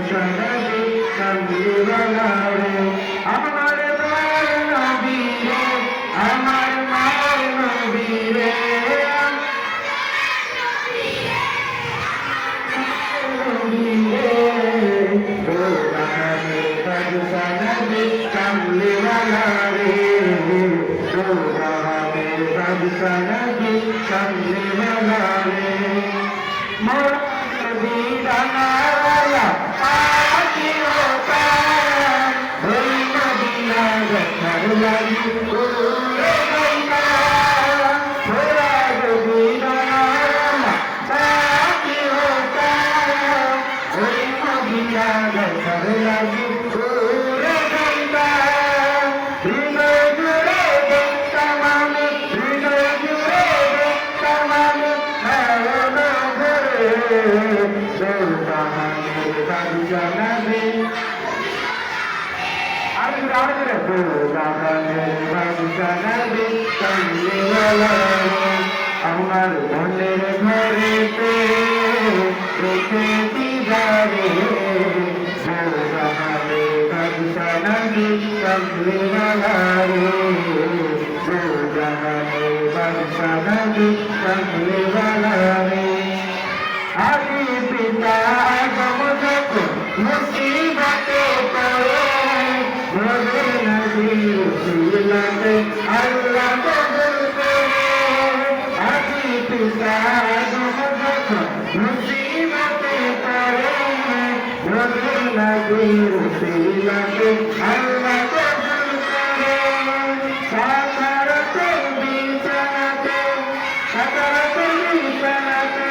বাদশাহী কামলিওয়ালা রে আমার মায়ের নবী রে আমার মায়ের নবী রে বাদশাহী কামলিওয়ালা রে বাদশাহী কামলিওয়ালা রে दीवाना वाला आके होता होई मदीना घर लगी पूरे गईना थोड़ा दीवाना वाला आके होता होई मदीना घर लगी पूरे गईना हृदय जुड़े तमामे हृदय जुड़े तमामे আমার মনের ঘরেতে রেখে দিদারে সোহানে বাদশাহী কামলিওয়ালা রে সোহানে বাদশাহী কামলিওয়ালা রে আদি পিতা গমজক মুসিবতে পড়ে রবে নবী রসুলাতে আল্লাহ কবুল করে আদি পিতা গমজক মুসিবতে পড়ে রবে নবী রসুলাতে আল্লাহ কবুল করে সাকারাতে বিছানাতে সাকারাতে বিছানাতে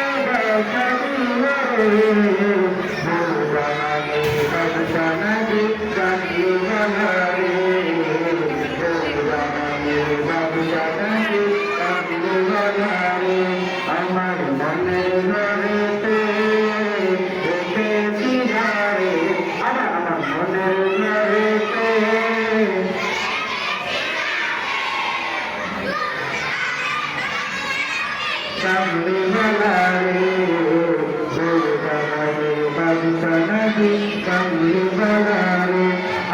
আমার মনের ঘরেতে রেখেছি ঘরে আমার মনের ঘরেতে কামলিওয়ালা রে বাদশাহী কামলিওয়ালা রে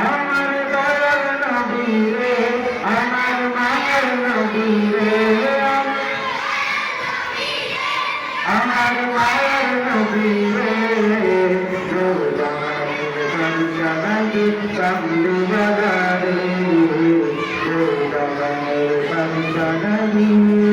আমার দয়াল নবী রে আমার মায়ের নবী রে আমার মায়ের নবী রে বাদশাহী কামলিওয়ালা রে বাদশাহী